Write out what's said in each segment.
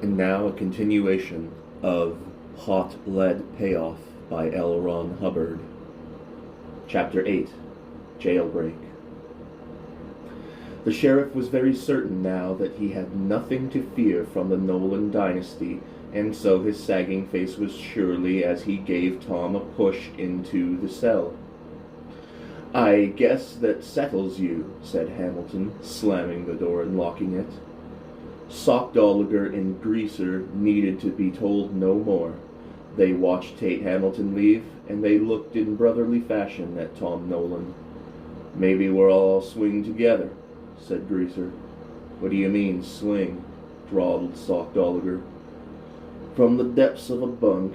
And now a continuation of Hot Lead Payoff by L. Ron Hubbard. Chapter 8, Jailbreak. The sheriff was very certain now that he had nothing to fear from the Nolan dynasty, and so his sagging face was surely as he gave Tom a push into the cell. "I guess that settles you," said Hamilton, slamming the door and locking it. Sockdolager and Greaser needed to be told no more. They watched Tate Hamilton leave, and they looked in brotherly fashion at Tom Nolan. "Maybe we'll all swing together," said Greaser. "What do you mean, swing?" drawled Sockdolager. "From the depths of a bunk.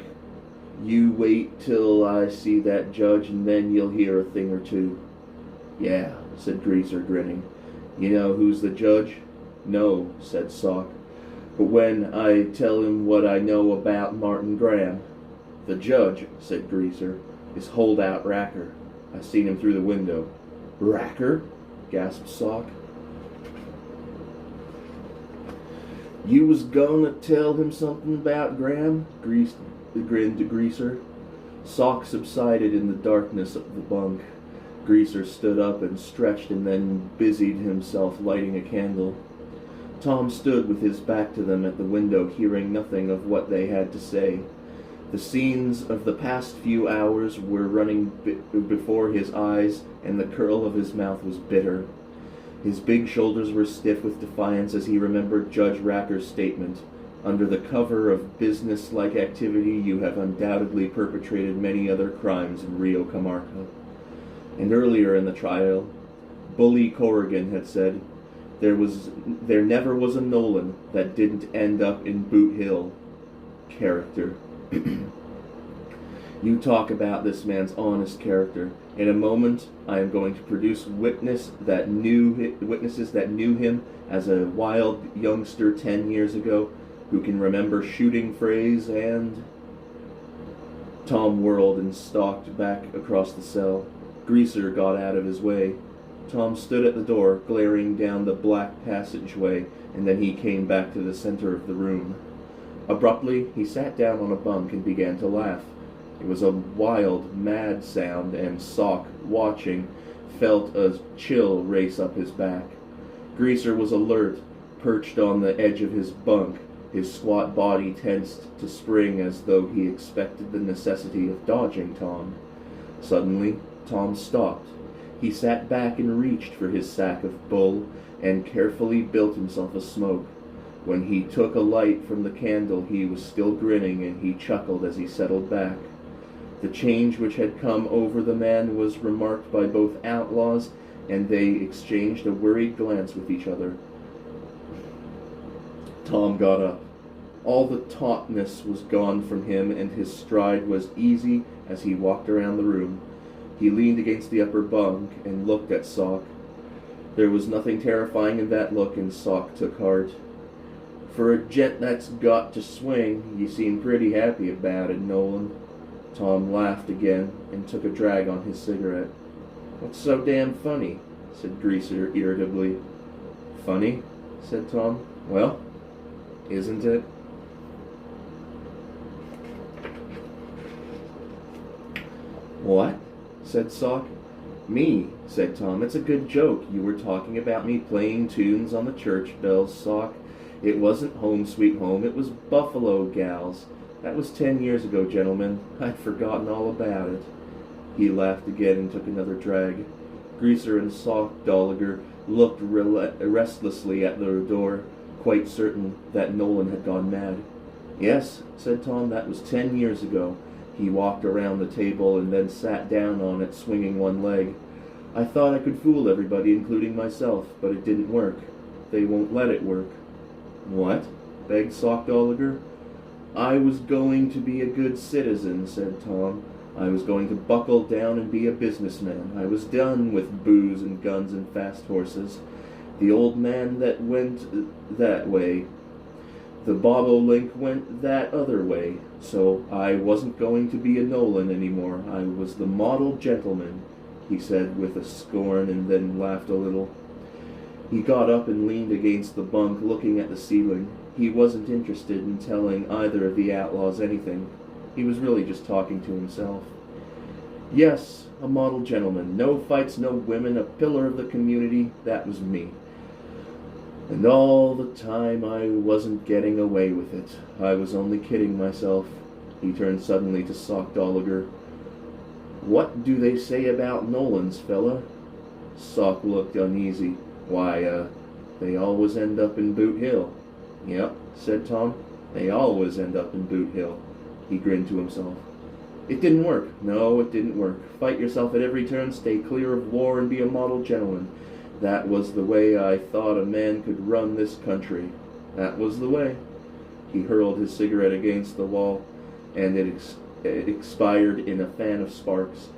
You wait till I see that judge, and then you'll hear a thing or two." "Yeah," said Greaser, grinning. "You know who's the judge?" "No," said Sock. "But when I tell him what I know about Martin Graham." "The judge," said Greaser, "is holdout Racker. I seen him through the window." "Racker?" gasped Sock. "You was gonna tell him something about Graham?" grinned Greaser. Sock subsided in the darkness of the bunk. Greaser stood up and stretched and then busied himself lighting a candle. Tom stood with his back to them at the window, hearing nothing of what they had to say. The scenes of the past few hours were running before his eyes, and the curl of his mouth was bitter. His big shoulders were stiff with defiance as he remembered Judge Racker's statement. "Under the cover of business-like activity, you have undoubtedly perpetrated many other crimes in Rio Camarca." And earlier in the trial, Bully Corrigan had said, There never was a Nolan that didn't end up in Boot Hill. Character. You talk about this man's honest character. In a moment, I am going to produce witnesses that knew him as a wild youngster 10 years ago, who can remember shooting phrase and... Tom whirled and stalked back across the cell. Greaser got out of his way. Tom stood at the door, glaring down the black passageway, and then he came back to the center of the room. Abruptly, he sat down on a bunk and began to laugh. It was a wild, mad sound, and Sock, watching, felt a chill race up his back. Greaser was alert, perched on the edge of his bunk, his squat body tensed to spring as though he expected the necessity of dodging Tom. Suddenly, Tom stopped. He sat back and reached for his sack of bull and carefully built himself a smoke. When he took a light from the candle, he was still grinning, and he chuckled as he settled back. The change which had come over the man was remarked by both outlaws, and they exchanged a worried glance with each other. Tom got up. All the tautness was gone from him, and his stride was easy as he walked around the room. He leaned against the upper bunk and looked at Sock. There was nothing terrifying in that look, and Sock took heart. "For a gent that's got to swing, you seem pretty happy about it, Nolan." Tom laughed again and took a drag on his cigarette. "What's so damn funny?" said Greaser irritably. "Funny?" said Tom. "Well, isn't it?" "What?" said Sock. "Me," said Tom. "It's a good joke. You were talking about me playing tunes on the church bells, Sock. It wasn't Home Sweet Home, it was Buffalo Gals. That was 10 years ago, gentlemen. I'd forgotten all about it." He laughed again and took another drag. Greaser and Sockdolager looked restlessly at the door, quite certain that Nolan had gone mad. "Yes," said Tom, "that was 10 years ago." He walked around the table and then sat down on it, swinging one leg. "I thought I could fool everybody, including myself, but it didn't work. They won't let it work." "What?" begged Sockdolager. "I was going to be a good citizen," said Tom. "I was going to buckle down and be a businessman. I was done with booze and guns and fast horses. The old man that went that way. The bobolink went that other way. So I wasn't going to be a Nolan anymore. I was the model gentleman," he said with a scorn, and then laughed a little. He got up and leaned against the bunk, looking at the ceiling. He wasn't interested in telling either of the outlaws anything. He was really just talking to himself. Yes, a model gentleman. No fights, no women, a pillar of the community. That was me. And all the time I wasn't getting away with it. I was only kidding myself. He turned suddenly to Sockdolager. What do they say about Nolan's, fella? Sock looked uneasy. Why, they always end up in Boot Hill. Yep, said Tom. They always end up in Boot Hill. He grinned to himself. It didn't work. No, it didn't work. Fight yourself at every turn, stay clear of war, and be a model gentleman. That was the way I thought a man could run this country. That was the way. He hurled his cigarette against the wall, and it expired in a fan of sparks.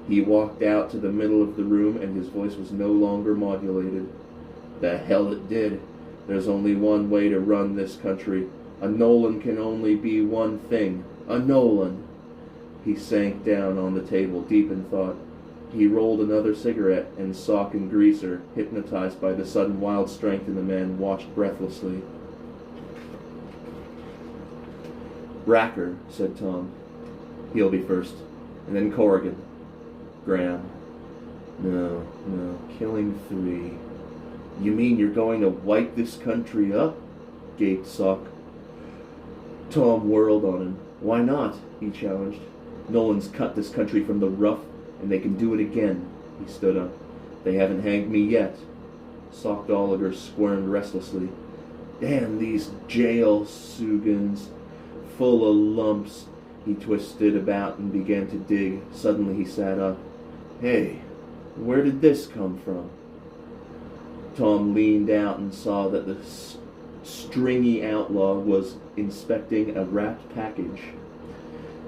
He walked out to the middle of the room, and his voice was no longer modulated. The hell it did. There's only one way to run this country. A Nolan can only be one thing. A Nolan. He sank down on the table, deep in thought. He rolled another cigarette, and Sock and Greaser, hypnotized by the sudden wild strength in the man, watched breathlessly. Racker, said Tom. He'll be first. And then Corrigan. Graham. No, killing 3. You mean you're going to wipe this country up? Gaped Sock. Tom whirled on him. Why not? He challenged. Nolan's cut this country from the rough, and they can do it again. He stood up. They haven't hanged me yet. Sockdolager squirmed restlessly. Damn these jail Sugans. Full of lumps. He twisted about and began to dig. Suddenly he sat up. Hey, where did this come from? Tom leaned out and saw that the stringy outlaw was inspecting a wrapped package.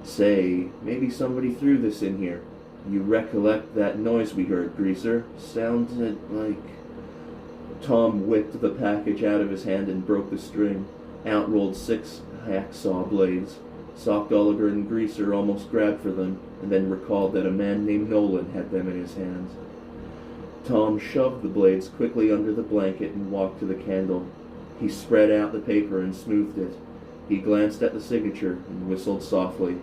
Say, maybe somebody threw this in here. You recollect that noise we heard, Greaser? Sounded like... Tom whipped the package out of his hand and broke the string. Out rolled 6 hacksaw blades. Sockdolager and Greaser almost grabbed for them, and then recalled that a man named Nolan had them in his hands. Tom shoved the blades quickly under the blanket and walked to the candle. He spread out the paper and smoothed it. He glanced at the signature and whistled softly.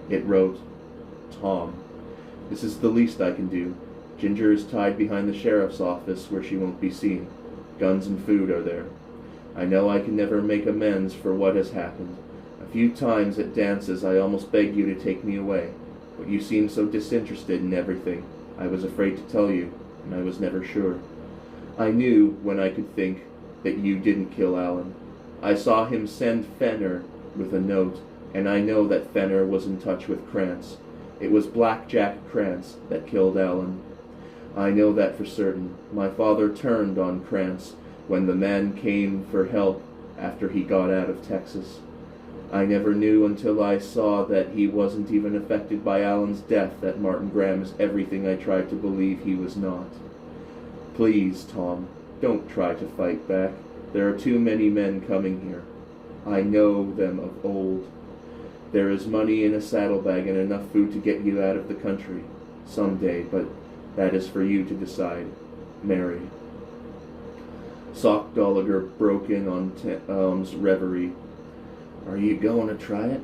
It wrote, Tom. This is the least I can do. Ginger is tied behind the sheriff's office where she won't be seen. Guns and food are there. I know I can never make amends for what has happened. A few times at dances I almost begged you to take me away, but you seemed so disinterested in everything. I was afraid to tell you, and I was never sure. I knew, when I could think, that you didn't kill Alan. I saw him send Fenner with a note, and I know that Fenner was in touch with Krantz. It was Blackjack Krantz that killed Alan. I know that for certain. My father turned on Krantz when the man came for help after he got out of Texas. I never knew until I saw that he wasn't even affected by Alan's death that Martin Graham is everything I tried to believe he was not. Please, Tom, don't try to fight back. There are too many men coming here. I know them of old. There is money in a saddlebag and enough food to get you out of the country. Someday, but that is for you to decide. Mary. Sockdolager broke in on Tom's reverie. Are you going to try it?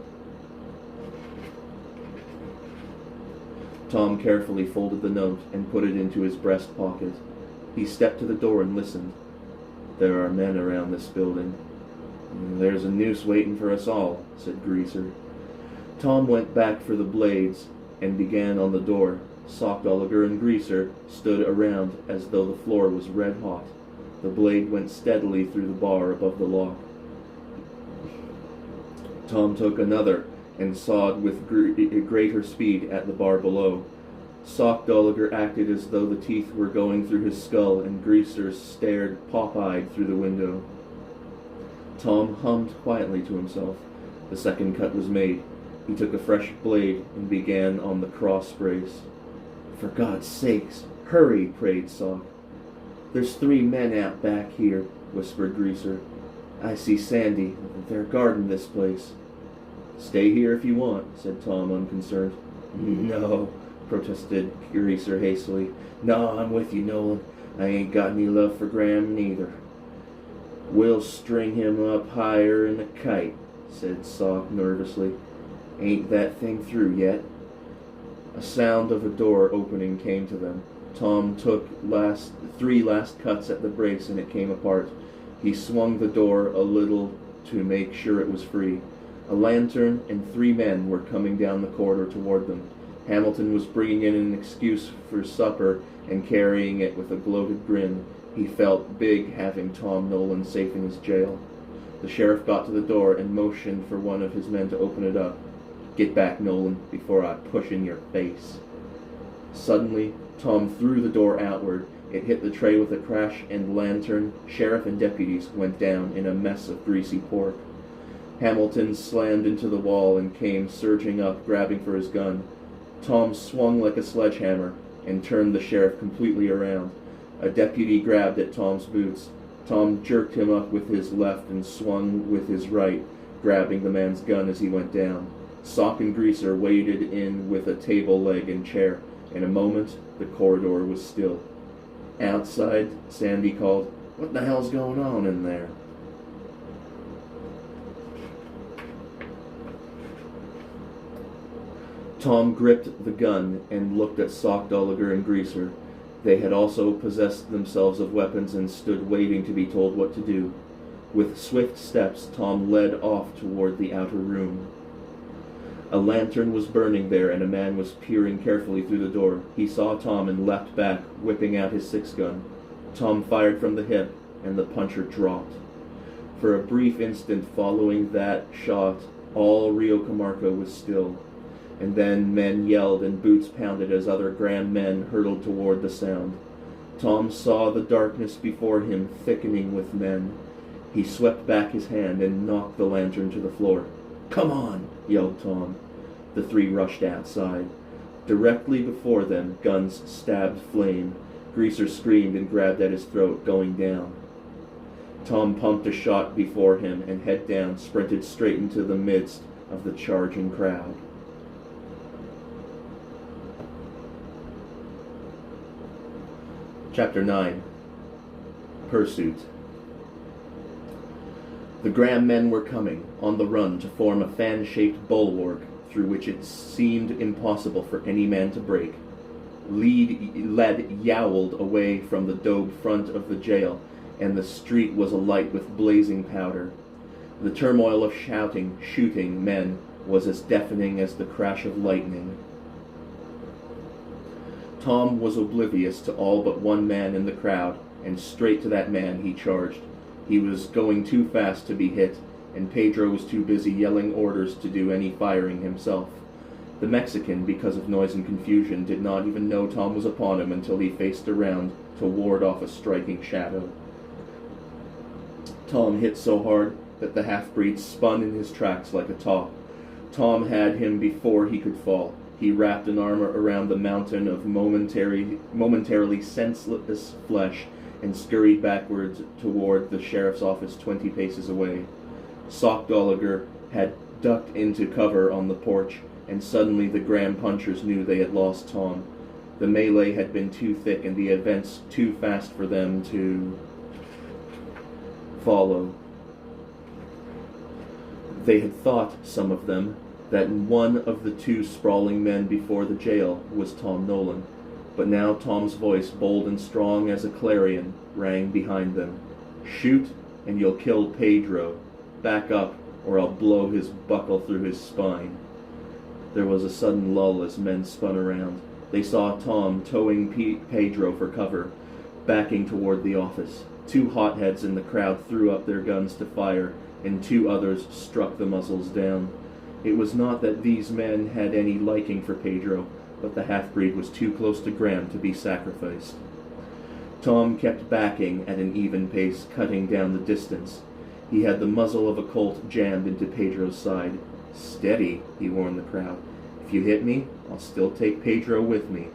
Tom carefully folded the note and put it into his breast pocket. He stepped to the door and listened. There are men around this building. There's a noose waiting for us all, said Greaser. Tom went back for the blades and began on the door. Sockdolager and Greaser stood around as though the floor was red hot. The blade went steadily through the bar above the lock. Tom took another and sawed with greater speed at the bar below. Sockdolager acted as though the teeth were going through his skull, and Greaser stared pop-eyed through the window. Tom hummed quietly to himself. The second cut was made. He took a fresh blade and began on the cross brace. For God's sakes, hurry, prayed Sock. There's 3 men out back here, whispered Greaser. I see Sandy. They're guarding this place. Stay here if you want, said Tom, unconcerned. No, protested Greaser hastily. No, I'm with you, Nolan. I ain't got any love for Graham neither. We'll string him up higher'n a kite, said Sock nervously. Ain't that thing through yet? A sound of a door opening came to them. Tom took three last cuts at the brace and it came apart. He swung the door a little to make sure it was free. A lantern and 3 men were coming down the corridor toward them. Hamilton was bringing in an excuse for supper and carrying it with a gloated grin. He felt big having Tom Nolan safe in his jail. The sheriff got to the door and motioned for one of his men to open it up. Get back, Nolan, before I push in your face. Suddenly, Tom threw the door outward. It hit the tray with a crash, and lantern, sheriff, and deputies went down in a mess of greasy pork. Hamilton slammed into the wall and came surging up, grabbing for his gun. Tom swung like a sledgehammer and turned the sheriff completely around. A deputy grabbed at Tom's boots. Tom jerked him up with his left and swung with his right, grabbing the man's gun as he went down. Sock and Greaser waded in with a table leg and chair. In a moment, the corridor was still. Outside, Sandy called, "What the hell's going on in there?" Tom gripped the gun and looked at Sockdolager and Greaser. They had also possessed themselves of weapons and stood waiting to be told what to do. With swift steps, Tom led off toward the outer room. A lantern was burning there, and a man was peering carefully through the door. He saw Tom and leapt back, whipping out his 6-gun. Tom fired from the hip, and the puncher dropped. For a brief instant following that shot, all Rio Camargo was still. And then men yelled and boots pounded as other Graham men hurtled toward the sound. Tom saw the darkness before him thickening with men. He swept back his hand and knocked the lantern to the floor. "Come on!" yelled Tom. The 3 rushed outside. Directly before them, guns stabbed flame. Greaser screamed and grabbed at his throat, going down. Tom pumped a shot before him and, head down, sprinted straight into the midst of the charging crowd. Chapter 9. Pursuit. The Graham men were coming, on the run, to form a fan-shaped bulwark through which it seemed impossible for any man to break. Lead yowled away from the daub front of the jail, and the street was alight with blazing powder. The turmoil of shouting, shooting men was as deafening as the crash of lightning. Tom was oblivious to all but one man in the crowd, and straight to that man he charged. He was going too fast to be hit, and Pedro was too busy yelling orders to do any firing himself. The Mexican, because of noise and confusion, did not even know Tom was upon him until he faced around to ward off a striking shadow. Tom hit so hard that the half-breed spun in his tracks like a top. Tom had him before he could fall. He wrapped an arm around the mountain of momentarily senseless flesh and scurried backwards toward the sheriff's office 20 paces away. Sockdolager had ducked into cover on the porch, and suddenly the Graham punchers knew they had lost Tom. The melee had been too thick and the events too fast for them to follow. They had thought, some of them, that one of the 2 sprawling men before the jail was Tom Nolan. But now Tom's voice, bold and strong as a clarion, rang behind them. "Shoot, and you'll kill Pedro. Back up, or I'll blow his buckle through his spine." There was a sudden lull as men spun around. They saw Tom towing Pedro for cover, backing toward the office. 2 hotheads in the crowd threw up their guns to fire, and 2 others struck the muzzles down. It was not that these men had any liking for Pedro, but the half-breed was too close to Graham to be sacrificed. Tom kept backing at an even pace, cutting down the distance. He had the muzzle of a Colt jammed into Pedro's side. "Steady," he warned the crowd. "If you hit me, I'll still take Pedro with me."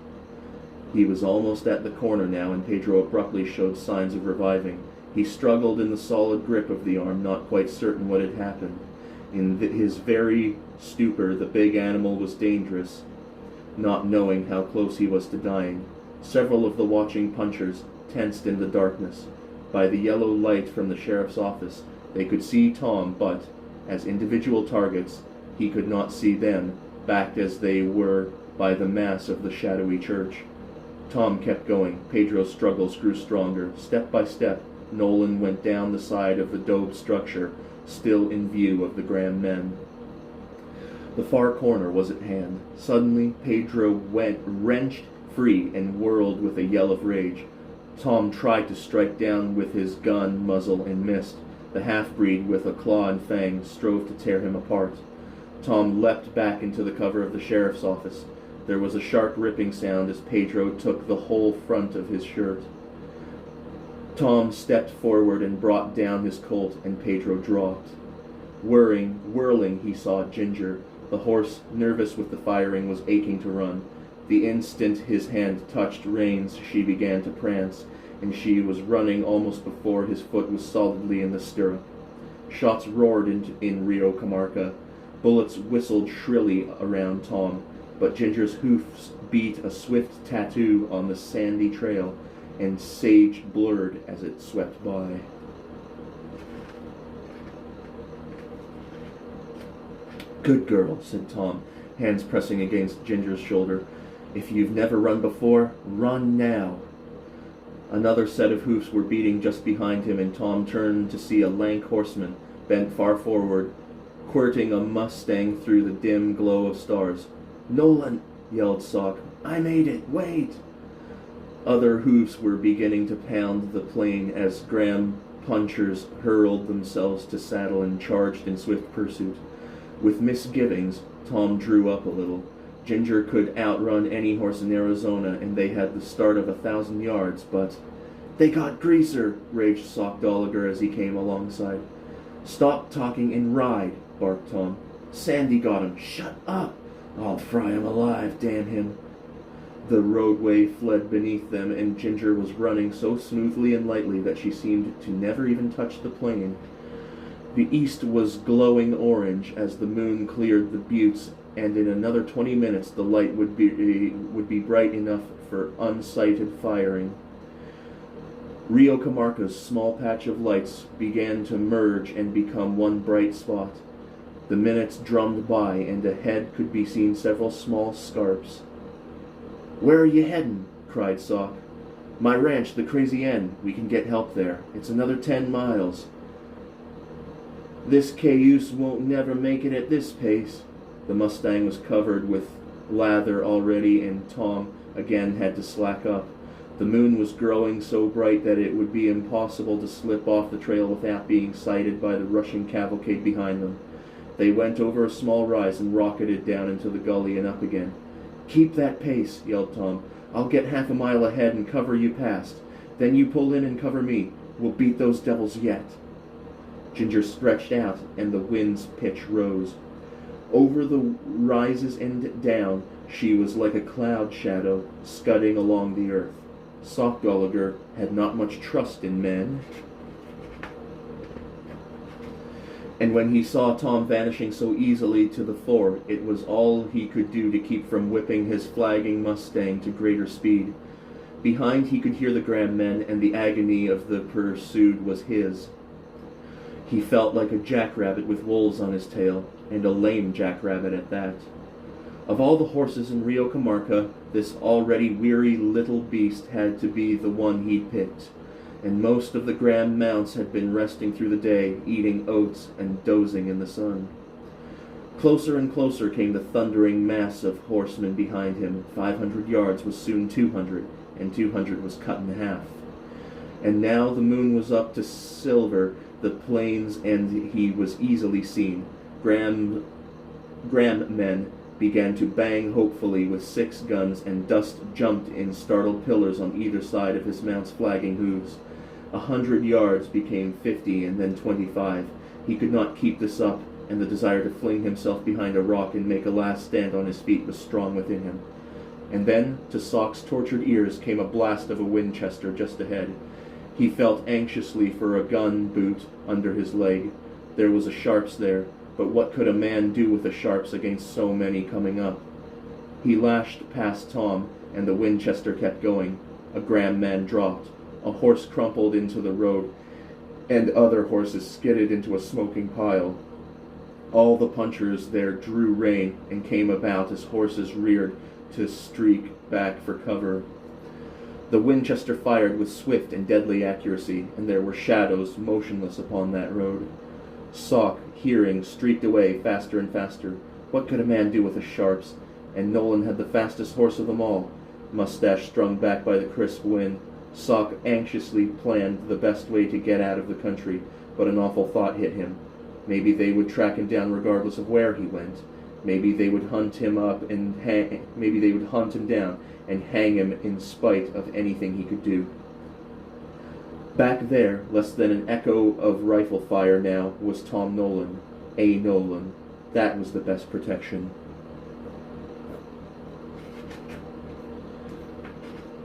He was almost at the corner now, and Pedro abruptly showed signs of reviving. He struggled in the solid grip of the arm, not quite certain what had happened. In his very stupor, the big animal was dangerous, not knowing how close he was to dying. Several of the watching punchers tensed in the darkness. By the yellow light from the sheriff's office, they could see Tom, but, as individual targets, he could not see them, backed as they were by the mass of the shadowy church. Tom kept going. Pedro's struggles grew stronger. Step by step, Nolan went down the side of the dome structure, still in view of the Graham men. The far corner was at hand. Suddenly, Pedro wrenched free and whirled with a yell of rage. Tom tried to strike down with his gun muzzle and missed. The half-breed, with a claw and fang, strove to tear him apart. Tom leapt back into the cover of the sheriff's office. There was a sharp ripping sound as Pedro took the whole front of his shirt. Tom stepped forward and brought down his Colt, and Pedro dropped. Whirling, he saw Ginger. The horse, nervous with the firing, was aching to run. The instant his hand touched reins, she began to prance, and she was running almost before his foot was solidly in the stirrup. Shots roared in Rio Comarca. Bullets whistled shrilly around Tom, but Ginger's hoofs beat a swift tattoo on the sandy trail, and sage blurred as it swept by. "Good girl," said Tom, hands pressing against Ginger's shoulder. "If you've never run before, run now." Another set of hoofs were beating just behind him, and Tom turned to see a lank horseman, bent far forward, quirting a mustang through the dim glow of stars. "Nolan!" yelled Sock. "I made it! Wait!" Other hoofs were beginning to pound the plain as Graham punchers hurled themselves to saddle and charged in swift pursuit. With misgivings, Tom drew up a little. Ginger could outrun any horse in Arizona, and they had the start of 1,000 yards, but... "They got Greaser!" raged Sockdolager as he came alongside. "Stop talking and ride!" barked Tom. "Sandy got him! Shut up! I'll fry him alive, damn him!" The roadway fled beneath them, and Ginger was running so smoothly and lightly that she seemed to never even touch the plain. The east was glowing orange as the moon cleared the buttes, and in another 20 minutes the light would be bright enough for unsighted firing. Rio Comarca's small patch of lights began to merge and become one bright spot. The minutes drummed by, and ahead could be seen several small scarps. "Where are you heading?" cried Sock. "My ranch, the Crazy End. We can get help there. It's another 10 miles. This cayuse won't never make it at this pace." The Mustang was covered with lather already, and Tom again had to slack up. The moon was growing so bright that it would be impossible to slip off the trail without being sighted by the rushing cavalcade behind them. They went over a small rise and rocketed down into the gully and up again. "Keep that pace," yelled Tom. "I'll get half a mile ahead and cover you past. Then you pull in and cover me. We'll beat those devils yet." Ginger stretched out, and the wind's pitch rose. Over the rises and down, she was like a cloud shadow scudding along the earth. Sockdolager had not much trust in men, and when he saw Tom vanishing so easily to the fore, it was all he could do to keep from whipping his flagging Mustang to greater speed. Behind he could hear the Graham men, and the agony of the pursued was his. He felt like a jackrabbit with wolves on his tail, and a lame jackrabbit at that. Of all the horses in Rio Comarca, this already weary little beast had to be the one he'd picked, and most of the Graham mounts had been resting through the day, eating oats and dozing in the sun. Closer and closer came the thundering mass of horsemen behind him. 500 yards was soon 200, and 200 was cut in half. And now the moon was up to silver the plains, and he was easily seen. Graham men began to bang hopefully with 6 guns, and dust jumped in startled pillars on either side of his mount's flagging hooves. 100 yards became 50, and then 25. He could not keep this up, and the desire to fling himself behind a rock and make a last stand on his feet was strong within him. And then, to Sock's tortured ears, came a blast of a Winchester just ahead. He felt anxiously for a gun boot under his leg. There was a Sharps there, but what could a man do with a Sharps against so many coming up? He lashed past Tom, and the Winchester kept going. A Graham man dropped. A horse crumpled into the road, and other horses skidded into a smoking pile. All the punchers there drew rein and came about as horses reared to streak back for cover. The Winchester fired with swift and deadly accuracy, and there were shadows motionless upon that road. Sock, hearing, streaked away faster and faster. What could a man do with a Sharps? And Nolan had the fastest horse of them all, mustache strung back by the crisp wind. Sock anxiously planned the best way to get out of the country, but an awful thought hit him. Maybe they would track him down regardless of where he went. Maybe they would hunt him up and maybe they would hunt him down and hang him in spite of anything he could do. Back there, less than an echo of rifle fire now, was Tom Nolan. A. Nolan. That was the best protection.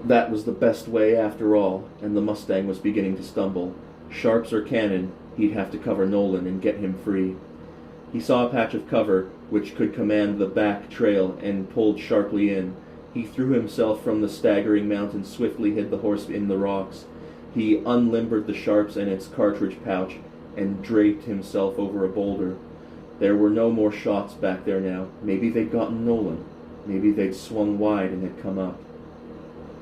That was the best way after all, and the Mustang was beginning to stumble. Sharps or cannon, he'd have to cover Nolan and get him free. He saw a patch of cover which could command the back trail and pulled sharply in. He threw himself from the staggering mount and swiftly hid the horse in the rocks. He unlimbered the Sharps and its cartridge pouch and draped himself over a boulder. There were no more shots back there now. Maybe they'd gotten Nolan. Maybe they'd swung wide and had come up.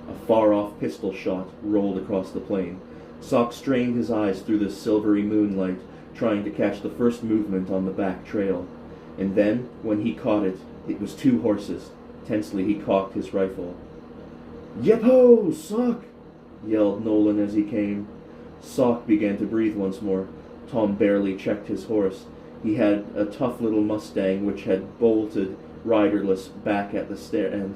A far-off pistol shot rolled across the plain. Sock strained his eyes through the silvery moonlight, trying to catch the first movement on the back trail. And then, when he caught it, it was two horses. Tensely he cocked his rifle. "Yep-ho, Sock!" yelled Nolan as he came. Sock began to breathe once more. Tom barely checked his horse. He had a tough little Mustang which had bolted riderless back at the stair end.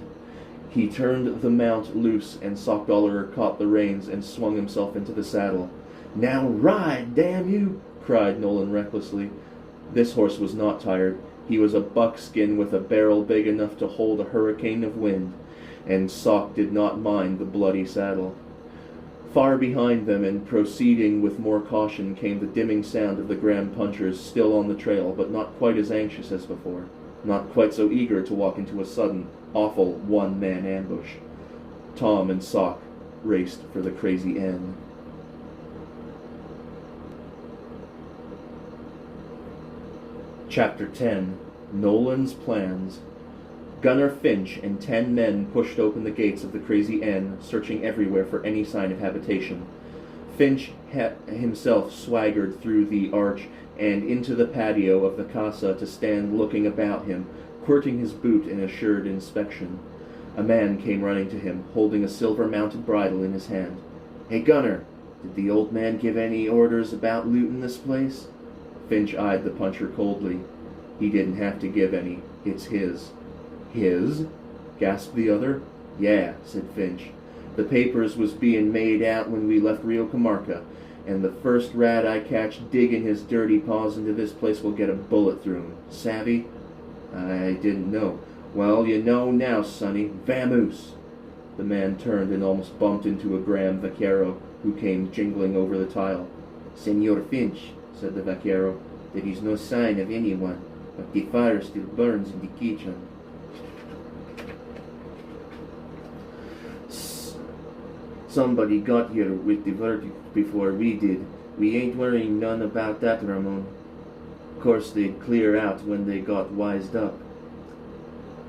He turned the mount loose, and Sockdolager caught the reins and swung himself into the saddle. "Now ride, damn you!" cried Nolan recklessly. This horse was not tired. He was a buckskin with a barrel big enough to hold a hurricane of wind, and Sock did not mind the bloody saddle. Far behind them, and proceeding with more caution, came the dimming sound of the Graham punchers, still on the trail, but not quite as anxious as before, not quite so eager to walk into a sudden, awful one-man ambush. Tom and Sock raced for the crazy end. Chapter 10. Nolan's Plans. Gunner Finch and 10 men pushed open the gates of the Crazy Inn, searching everywhere for any sign of habitation. Finch himself swaggered through the arch and into the patio of the casa to stand looking about him, quirting his boot in assured inspection. A man came running to him, holding a silver-mounted bridle in his hand. "Hey, Gunner, did the old man give any orders about looting this place?" Finch eyed the puncher coldly. "He didn't have to give any. It's his." "His?" gasped the other. "Yeah," said Finch. "The papers was being made out when we left Rio Camarca, and the first rat I catch digging his dirty paws into this place will get a bullet through him. Savvy?" "I didn't know." "Well, you know now, sonny. Vamoose!" The man turned and almost bumped into a Graham vaquero, who came jingling over the tile. "Senor Finch," said the vaquero, "there is no sign of anyone, but the fire still burns in the kitchen." "Somebody got here with the verdict before we did. We ain't worrying none about that, Ramon. Course they'd clear out when they got wised up."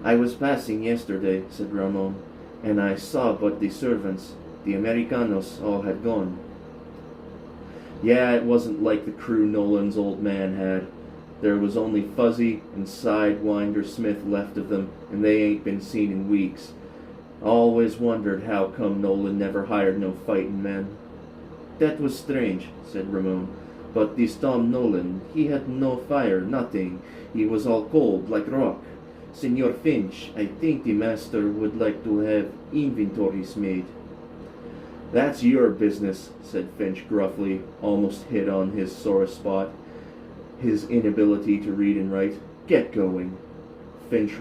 "I was passing yesterday," said Ramon, "and I saw but the servants. The Americanos all had gone." Yeah, it wasn't like the crew Nolan's old man had. There was only Fuzzy and Sidewinder Smith left of them, and they ain't been seen in weeks. Always wondered how come Nolan never hired no fighting men. "That was strange," said Ramon. "But this Tom Nolan, he had no fire, nothing. He was all cold, like rock. Senor Finch, I think the master would like to have inventories made." "That's your business," said Finch gruffly, almost hit on his sorest spot, his inability to read and write. "Get going." Finch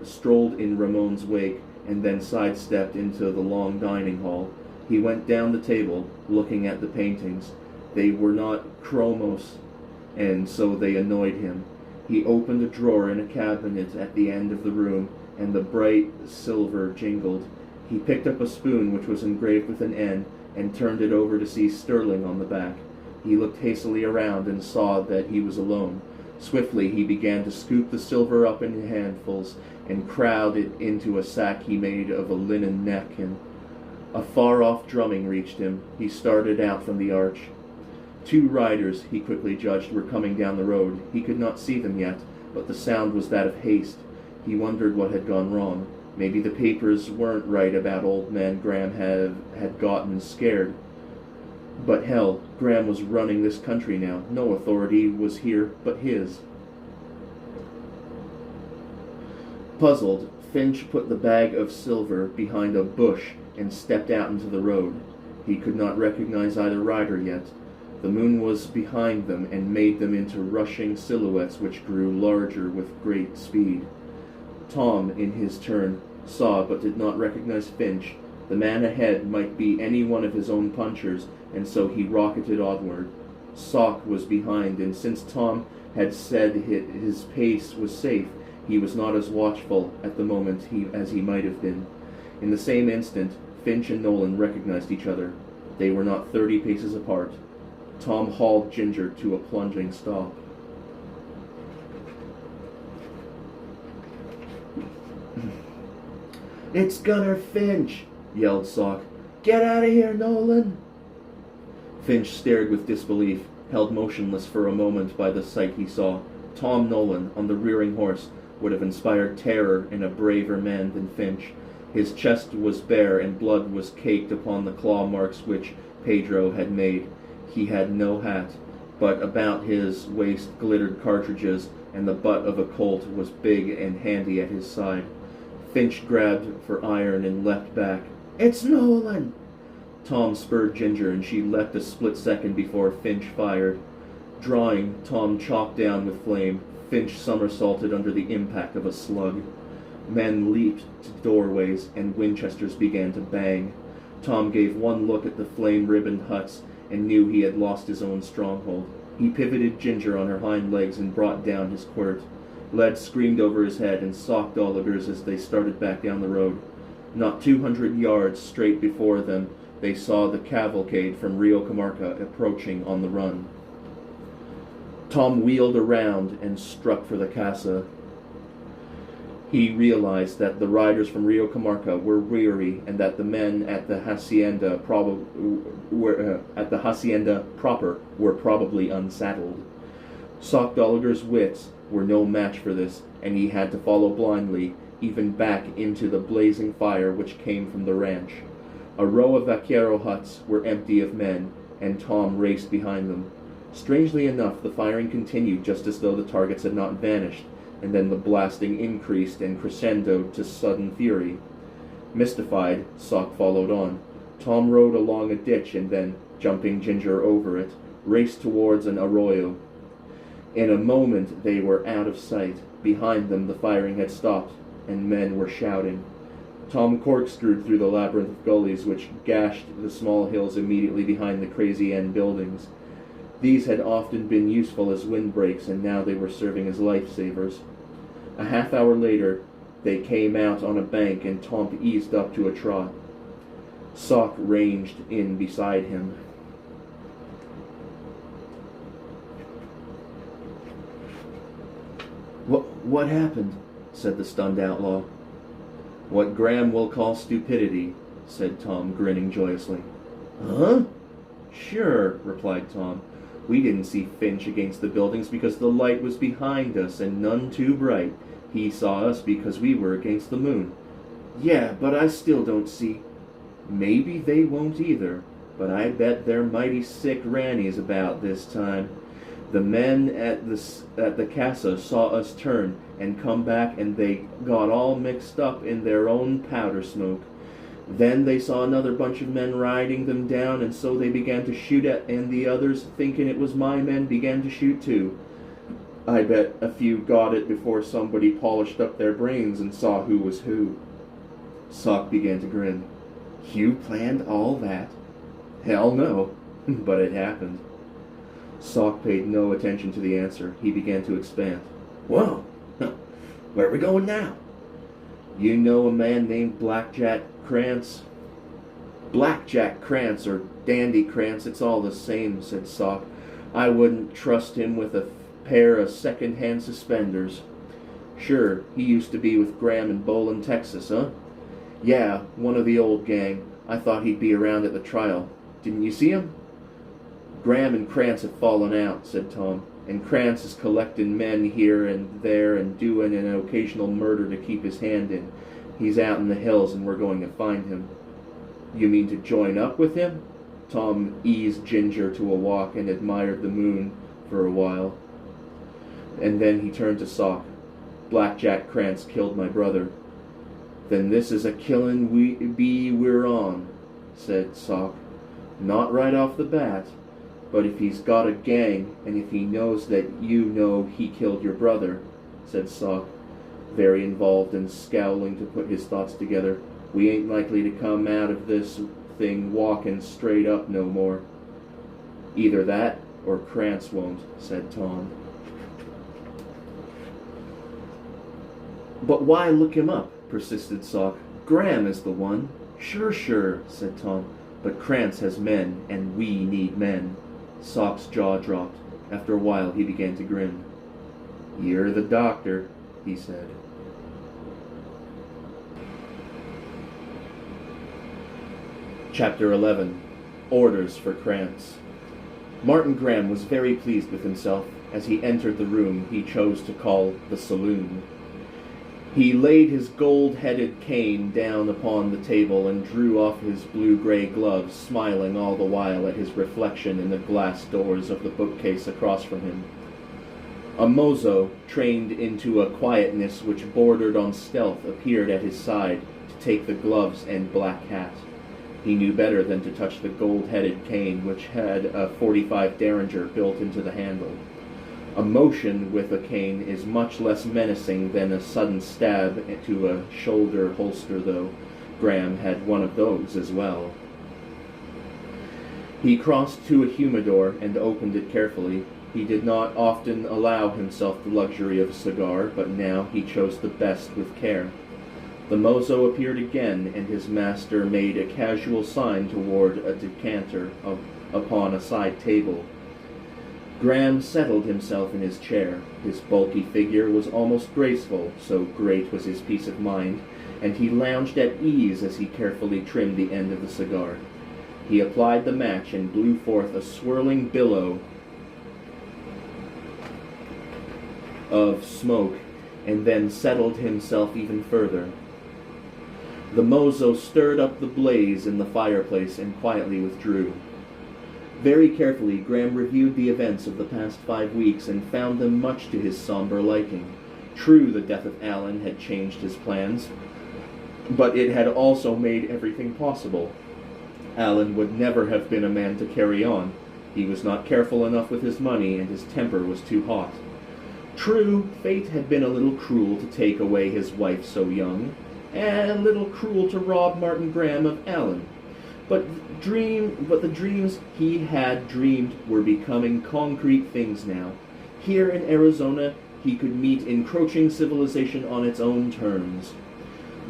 strolled in Ramon's wake, and then sidestepped into the long dining hall. He went down the table, looking at the paintings. They were not chromos, and so they annoyed him. He opened a drawer in a cabinet at the end of the room, and the bright silver jingled. He picked up a spoon which was engraved with an N, and turned it over to see sterling on the back. He looked hastily around and saw that he was alone. Swiftly he began to scoop the silver up in handfuls and crowd it into a sack he made of a linen napkin. A far-off drumming reached him. He started out from the arch. 2 riders, he quickly judged, were coming down the road. He could not see them yet, but the sound was that of haste. He wondered what had gone wrong. Maybe the papers weren't right about old man Graham had gotten scared. But hell, Graham was running this country now. No authority was here but his. Puzzled, Finch put the bag of silver behind a bush and stepped out into the road. He could not recognize either rider yet. The moon was behind them and made them into rushing silhouettes which grew larger with great speed. Tom, in his turn, saw but did not recognize Finch. The man ahead might be any one of his own punchers, and so he rocketed onward. Sock was behind, and since Tom had said his pace was safe, he was not as watchful at the moment as he might have been. In the same instant, Finch and Nolan recognized each other. They were not 30 paces apart. Tom hauled Ginger to a plunging stop. "It's Gunner Finch!" yelled Sock. "Get out of here, Nolan!" Finch stared with disbelief, held motionless for a moment by the sight he saw. Tom Nolan, on the rearing horse, would have inspired terror in a braver man than Finch. His chest was bare, and blood was caked upon the claw marks which Pedro had made. He had no hat, but about his waist glittered cartridges, and the butt of a Colt was big and handy at his side. Finch grabbed for iron and leapt back. "It's Nolan!" Tom spurred Ginger, and she leapt a split second before Finch fired. Drawing, Tom chopped down with flame. Finch somersaulted under the impact of a slug. Men leaped to doorways, and Winchesters began to bang. Tom gave one look at the flame-ribboned huts and knew he had lost his own stronghold. He pivoted Ginger on her hind legs and brought down his quirt. Lead screamed over his head, and Sockdolagers as they started back down the road. Not 200 yards straight before them, they saw the cavalcade from Rio Comarca approaching on the run. Tom wheeled around and struck for the casa. He realized that the riders from Rio Comarca were weary, and that the men at the hacienda proper were probably unsaddled. Sockdolager's wits were no match for this, and he had to follow blindly, even back into the blazing fire which came from the ranch. A row of vaquero huts were empty of men, and Tom raced behind them. Strangely enough, the firing continued just as though the targets had not vanished, and then the blasting increased and crescendoed to sudden fury. Mystified, Sock followed on. Tom rode along a ditch and then, jumping Ginger over it, raced towards an arroyo. In a moment they were out of sight. Behind them the firing had stopped, and men were shouting. Tom corkscrewed through the labyrinth of gullies which gashed the small hills immediately behind the Crazy End buildings. These had often been useful as windbreaks, and now they were serving as lifesavers. A half hour later, they came out on a bank, and Tom eased up to a trot. Sock ranged in beside him. What happened?" said the stunned outlaw. "What Graham will call stupidity," said Tom, grinning joyously. "Huh?" "Sure," replied Tom. "We didn't see Finch against the buildings because the light was behind us and none too bright. He saw us because we were against the moon." "Yeah, but I still don't see." "Maybe they won't either, but I bet they're mighty sick rannies about this time. The men at the casa saw us turn and come back, and they got all mixed up in their own powder smoke. Then they saw another bunch of men riding them down, and so they began to shoot at, and the others, thinking it was my men, began to shoot too. I bet a few got it before somebody polished up their brains and saw who was who." Sock began to grin. "You planned all that?" "Hell no, but it happened." Sock paid no attention to the answer. He began to expand. "Whoa, where are we going now?" "You know a man named Blackjack Krantz?" Blackjack Krantz or Dandy Krantz, it's all the same, said Sock. I wouldn't trust him with a pair of second-hand suspenders. Sure, he used to be with Graham in Bolin, Texas, huh? Yeah, one of the old gang. I thought he'd be around at the trial. Didn't you see him? Graham and Krantz have fallen out, said Tom, and Krantz is collecting men here and there and doing an occasional murder to keep his hand in. He's out in the hills and we're going to find him. You mean to join up with him? Tom eased Ginger to a walk and admired the moon for a while. And then he turned to Sock. Blackjack Krantz killed my brother. Then this is a killin' we're on, said Sock. Not right off the bat, but if he's got a gang, and if he knows that you know he killed your brother, said Sock, very involved and scowling to put his thoughts together, we ain't likely to come out of this thing walking straight up no more. Either that, or Krantz won't, said Tom. But why look him up? Persisted Sock. Graham is the one. Sure, said Tom. But Krantz has men, and we need men. Sock's jaw dropped. After a while he began to grin. You're the doctor, he said. Chapter 11. Orders for Krantz. Martin Graham was very pleased with himself as he entered the room he chose to call the saloon. He laid his gold-headed cane down upon the table and drew off his blue-gray gloves, smiling all the while at his reflection in the glass doors of the bookcase across from him. A mozo, trained into a quietness which bordered on stealth, appeared at his side to take the gloves and black hat. He knew better than to touch the gold-headed cane, which had a .45 Derringer built into the handle. A motion with a cane is much less menacing than a sudden stab into a shoulder holster, though Graham had one of those as well. He crossed to a humidor and opened it carefully. He did not often allow himself the luxury of a cigar, but now he chose the best with care. The mozo appeared again, and his master made a casual sign toward a decanter upon a side table. Graham settled himself in his chair. His bulky figure was almost graceful, so great was his peace of mind, and he lounged at ease as he carefully trimmed the end of the cigar. He applied the match and blew forth a swirling billow of smoke, and then settled himself even further. The mozo stirred up the blaze in the fireplace and quietly withdrew. Very carefully, Graham reviewed the events of the past 5 weeks and found them much to his somber liking. True, the death of Alan had changed his plans, but it had also made everything possible. Alan would never have been a man to carry on. He was not careful enough with his money, and his temper was too hot. True, fate had been a little cruel to take away his wife so young, and a little cruel to rob Martin Graham of Alan. But the dreams he had dreamed were becoming concrete things now. Here in Arizona, he could meet encroaching civilization on its own terms.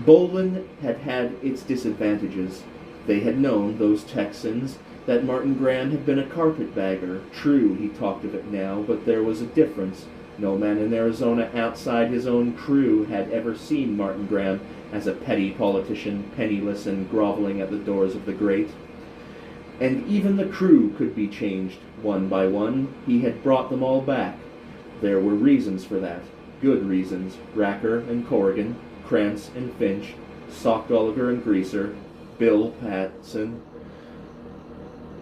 Bolin had had its disadvantages. They had known, those Texans, that Martin Graham had been a carpetbagger. True, he talked of it now, but there was a difference. No man in Arizona outside his own crew had ever seen Martin Graham as a petty politician, penniless and groveling at the doors of the great. And even the crew could be changed, one by one. He had brought them all back. There were reasons for that, good reasons. Racker and Corrigan, Krantz and Finch, Sockdolager and Greaser, Bill Patson.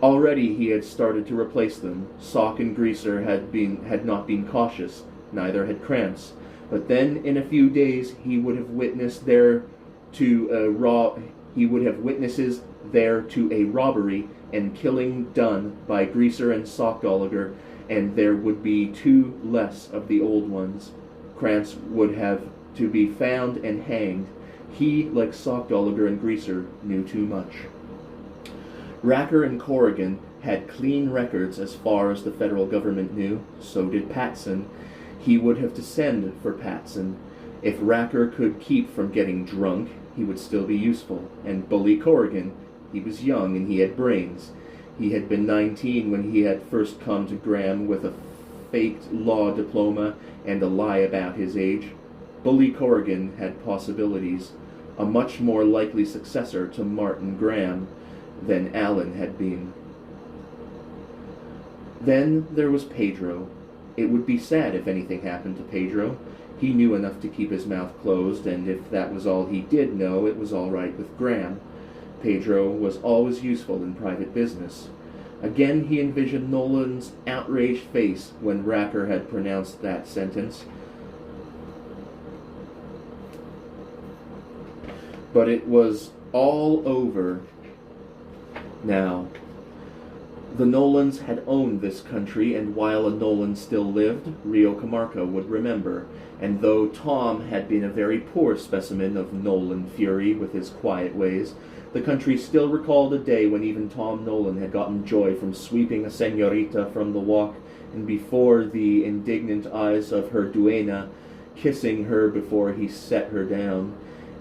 Already he had started to replace them. Sock and Greaser had not been cautious, neither had Krantz. But then, in a few days, he would have witnesses there to a robbery and killing done by Greaser and Sockdolager, and there would be 2 less of the old ones. Krantz would have to be found and hanged. He, like Sockdolager and Greaser, knew too much. Racker and Corrigan had clean records as far as the federal government knew. So did Patson. He would have to send for Patson. If Racker could keep from getting drunk, he would still be useful. And bully Corrigan, He was young and he had brains. He had been 19 when he had first come to Graham with a faked law diploma and a lie about his age. Bully Corrigan had possibilities, a much more likely successor to Martin Graham than Alan had been. Then there was Pedro. It would be sad if anything happened to Pedro. He knew enough to keep his mouth closed, and if that was all he did know, it was all right with Graham. Pedro was always useful in private business. Again he envisioned Nolan's outraged face when Racker had pronounced that sentence. But it was all over now. The Nolans had owned this country, and while a Nolan still lived, Rio Comarca would remember. And though Tom had been a very poor specimen of Nolan fury with his quiet ways, the country still recalled a day when even Tom Nolan had gotten joy from sweeping a señorita from the walk, and before the indignant eyes of her duenna, kissing her before he set her down.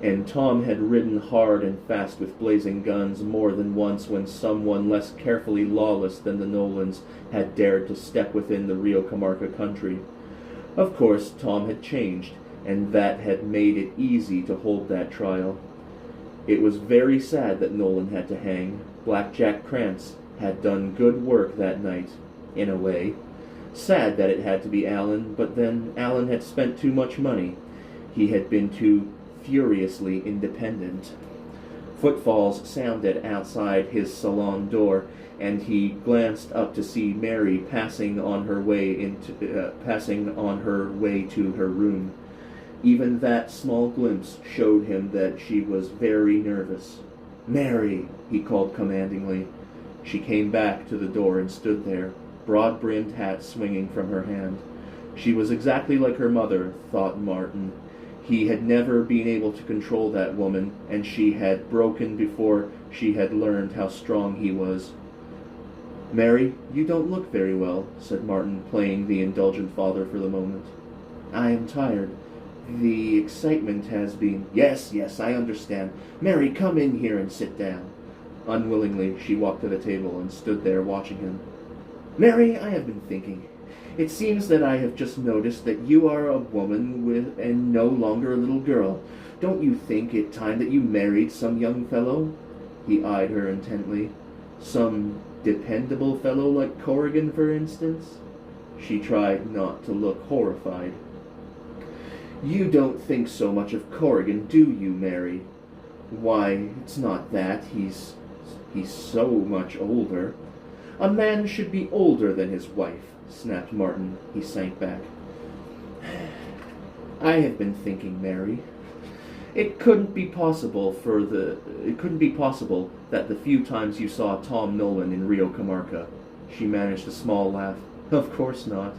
And Tom had ridden hard and fast with blazing guns more than once when someone less carefully lawless than the Nolans had dared to step within the Rio Comarca country. Of course, Tom had changed, and that had made it easy to hold that trial. It was very sad that Nolan had to hang. Blackjack Krantz had done good work that night, in a way. Sad that it had to be Alan, but then Alan had spent too much money. He had been too furiously independent. Footfalls sounded outside his salon door, and he glanced up to see Mary passing on her way to her room. Even that small glimpse showed him that she was very nervous. "Mary," he called commandingly. She came back to the door and stood there, broad-brimmed hat swinging from her hand. She was exactly like her mother, thought Martin. He had never been able to control that woman, and she had broken before she had learned how strong he was. "Mary, you don't look very well," said Martin, playing the indulgent father for the moment. "I am tired. The excitement has been—" Yes, I understand. Mary, come in here and sit down." Unwillingly, she walked to the table and stood there watching him. "Mary, I have been thinking. It seems that I have just noticed that you are a woman and no longer a little girl. Don't you think it time that you married some young fellow?" He eyed her intently. "Some dependable fellow like Corrigan, for instance?" She tried not to look horrified. "You don't think so much of Corrigan, do you, Mary?" "Why, it's not that. He's so much older." "A man should be older than his wife," snapped Martin. He sank back. "I have been thinking, Mary. It couldn't be possible that the few times you saw Tom Nolan in Rio Comarca." She managed a small laugh. "Of course not."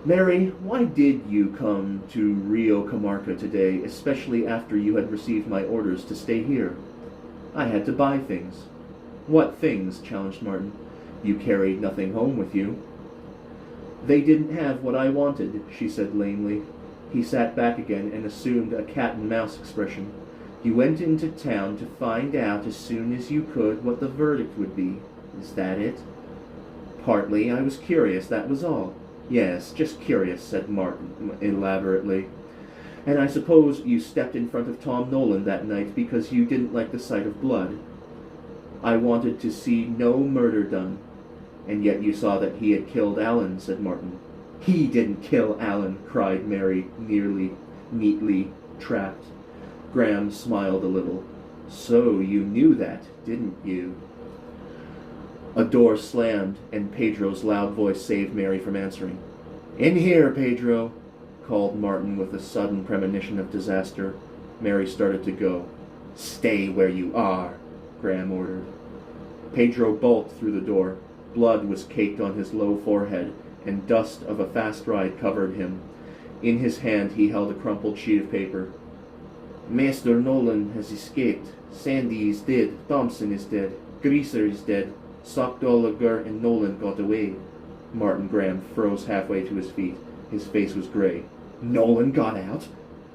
"Mary, why did you come to Rio Comarca today, especially after you had received my orders to stay here?" "I had to buy things." "What things?" challenged Martin. "You carried nothing home with you." "They didn't have what I wanted," she said lamely. He sat back again and assumed a cat-and-mouse expression. "You went into town to find out as soon as you could what the verdict would be. Is that it?" "Partly. I was curious, that was all." "Yes, just curious," said Martin elaborately. "And I suppose you stepped in front of Tom Nolan that night because you didn't like the sight of blood." "I wanted to see no murder done." "And yet you saw that he had killed Alan," said Martin. "He didn't kill Alan," cried Mary, neatly trapped. Graham smiled a little. "So you knew that, didn't you?" A door slammed, and Pedro's loud voice saved Mary from answering. "In here, Pedro," called Martin with a sudden premonition of disaster. Mary started to go. "Stay where you are," Graham ordered. Pedro bolted through the door. Blood was caked on his low forehead, and dust of a fast ride covered him. In his hand he held a crumpled sheet of paper. "Master Nolan has escaped. Sandy is dead. Thompson is dead. Greaser is dead. Sockdolager and Nolan got away." Martin Graham froze halfway to his feet. His face was gray. "Nolan got out?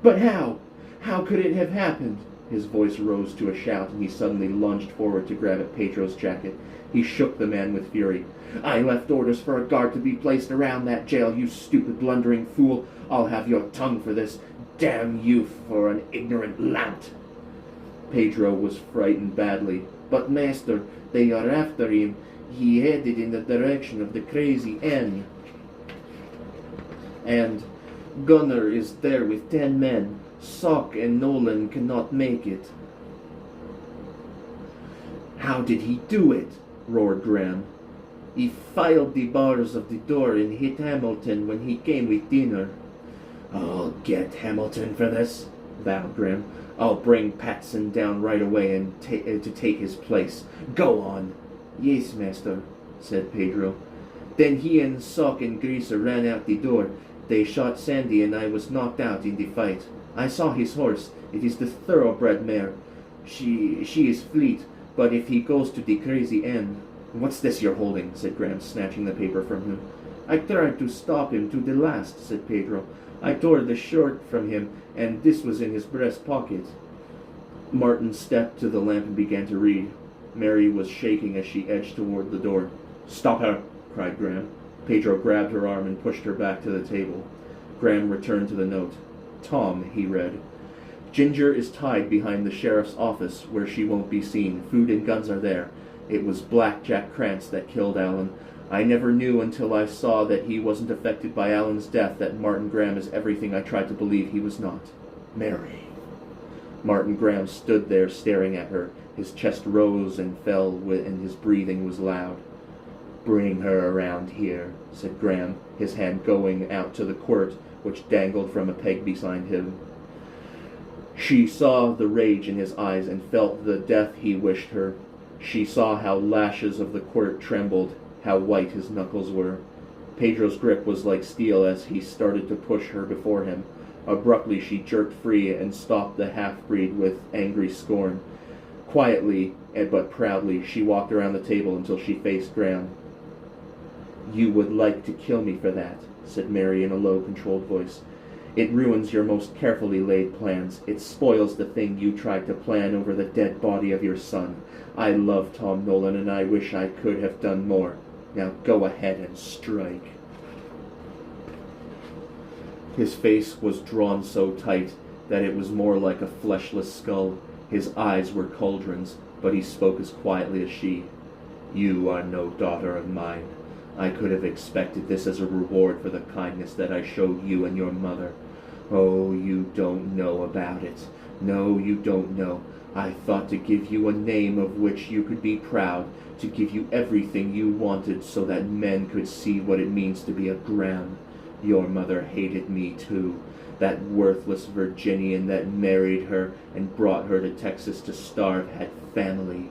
But how? How could it have happened?" His voice rose to a shout, and he suddenly lunged forward to grab at Pedro's jacket. He shook the man with fury. "I left orders for a guard to be placed around that jail, you stupid blundering fool. I'll have your tongue for this. Damn you for an ignorant lout." Pedro was frightened badly. "But, master, they are after him. He headed in the direction of the crazy N. And Gunner is there with 10 men. Sock and Nolan cannot make it." "How did he do it?" roared Graham. "He filed the bars of the door and hit Hamilton when he came with dinner." "I'll get Hamilton for this," vowed Graham. "I'll bring Patson down right away and to take his place. Go on." "Yes, master," said Pedro. "Then he and Sock and Greaser ran out the door. They shot Sandy and I was knocked out in the fight. I saw his horse. It is the thoroughbred mare. She is fleet, but if he goes to the crazy end—" "What's this you're holding?" said Graham, snatching the paper from him. "I tried to stop him to the last," said Pedro. "I tore the shirt from him, and this was in his breast pocket." Martin stepped to the lamp and began to read. Mary was shaking as she edged toward the door. "Stop her!" cried Graham. Pedro grabbed her arm and pushed her back to the table. Graham returned to the note. "Tom," he read. "Ginger is tied behind the sheriff's office where she won't be seen. Food and guns are there. It was Blackjack Krantz that killed Alan. I never knew until I saw that he wasn't affected by Alan's death that Martin Graham is everything I tried to believe he was not. Mary." Martin Graham stood there staring at her. His chest rose and fell, and his breathing was loud. "Bring her around here," said Graham, his hand going out to the quirt which dangled from a peg beside him. She saw the rage in his eyes and felt the death he wished her. She saw how lashes of the quirt trembled, how white his knuckles were. Pedro's grip was like steel as he started to push her before him. Abruptly she jerked free and stopped the half-breed with angry scorn. Quietly, but proudly, she walked around the table until she faced Graham. "You would like to kill me for that," said Mary in a low, controlled voice. "It ruins your most carefully laid plans. It spoils the thing you tried to plan over the dead body of your son. I love Tom Nolan, and I wish I could have done more. Now go ahead and strike." His face was drawn so tight that it was more like a fleshless skull. His eyes were cauldrons, but he spoke as quietly as she. "You are no daughter of mine. I could have expected this as a reward for the kindness that I showed you and your mother. Oh, you don't know about it. No, you don't know. I thought to give you a name of which you could be proud, to give you everything you wanted so that men could see what it means to be a Graham. Your mother hated me too, that worthless Virginian that married her and brought her to Texas to starve had family.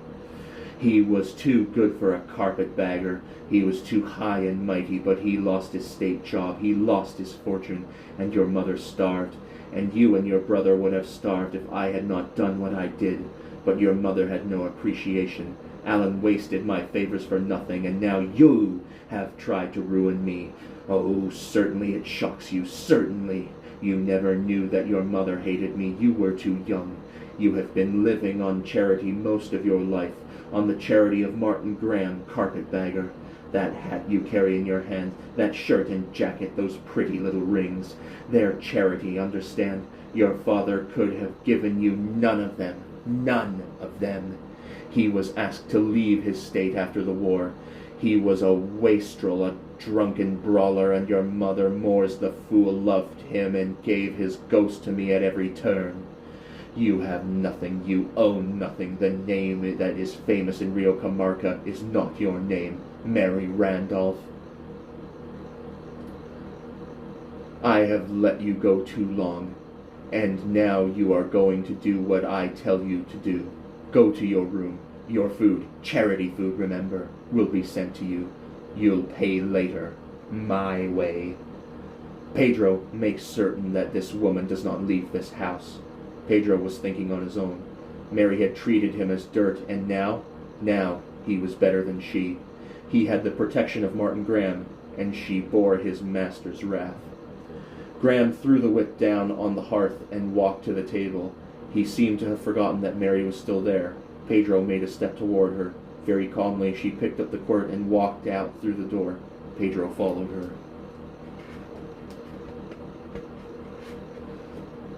He was too good for a carpetbagger. He was too high and mighty, but he lost his state job. He lost his fortune, and your mother starved. And you and your brother would have starved if I had not done what I did. But your mother had no appreciation. Alan wasted my favors for nothing, and now you have tried to ruin me. Oh, certainly it shocks you, certainly. You never knew that your mother hated me. You were too young. You have been living on charity most of your life, on the charity of Martin Graham, carpetbagger. That hat you carry in your hand, that shirt and jacket, those pretty little rings. They're charity, understand? Your father could have given you none of them. None of them. He was asked to leave his state after the war. He was a wastrel, a drunken brawler, and your mother, Moores the fool, loved him and gave his ghost to me at every turn. You have nothing, you own nothing. The name that is famous in Rio Camarca is not your name, Mary Randolph. I have let you go too long, and now you are going to do what I tell you to do. Go to your room. Your food, charity food, remember, will be sent to you. You'll pay later, my way. Pedro, make certain that this woman does not leave this house. Pedro was thinking on his own. Mary had treated him as dirt, and now he was better than she. He had the protection of Martin Graham, and she bore his master's wrath. Graham threw the whip down on the hearth and walked to the table. He seemed to have forgotten that Mary was still there. Pedro made a step toward her. Very calmly, she picked up the quirt and walked out through the door. Pedro followed her.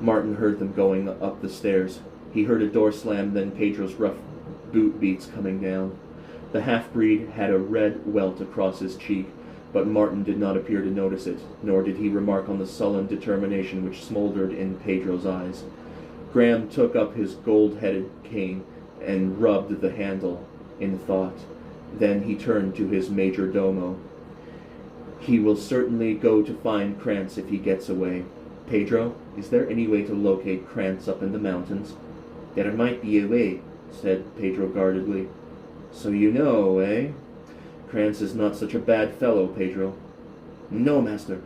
Martin heard them going up the stairs. He heard a door slam, then Pedro's rough boot beats coming down. The half-breed had a red welt across his cheek, but Martin did not appear to notice it, nor did he remark on the sullen determination which smoldered in Pedro's eyes. Graham took up his gold-headed cane and rubbed the handle in thought. Then he turned to his major domo. He will certainly go to find Krantz if he gets away. Pedro, is there any way to locate Krantz up in the mountains? There might be a way, said Pedro guardedly. So you know, eh? Krantz is not such a bad fellow, Pedro. No, master.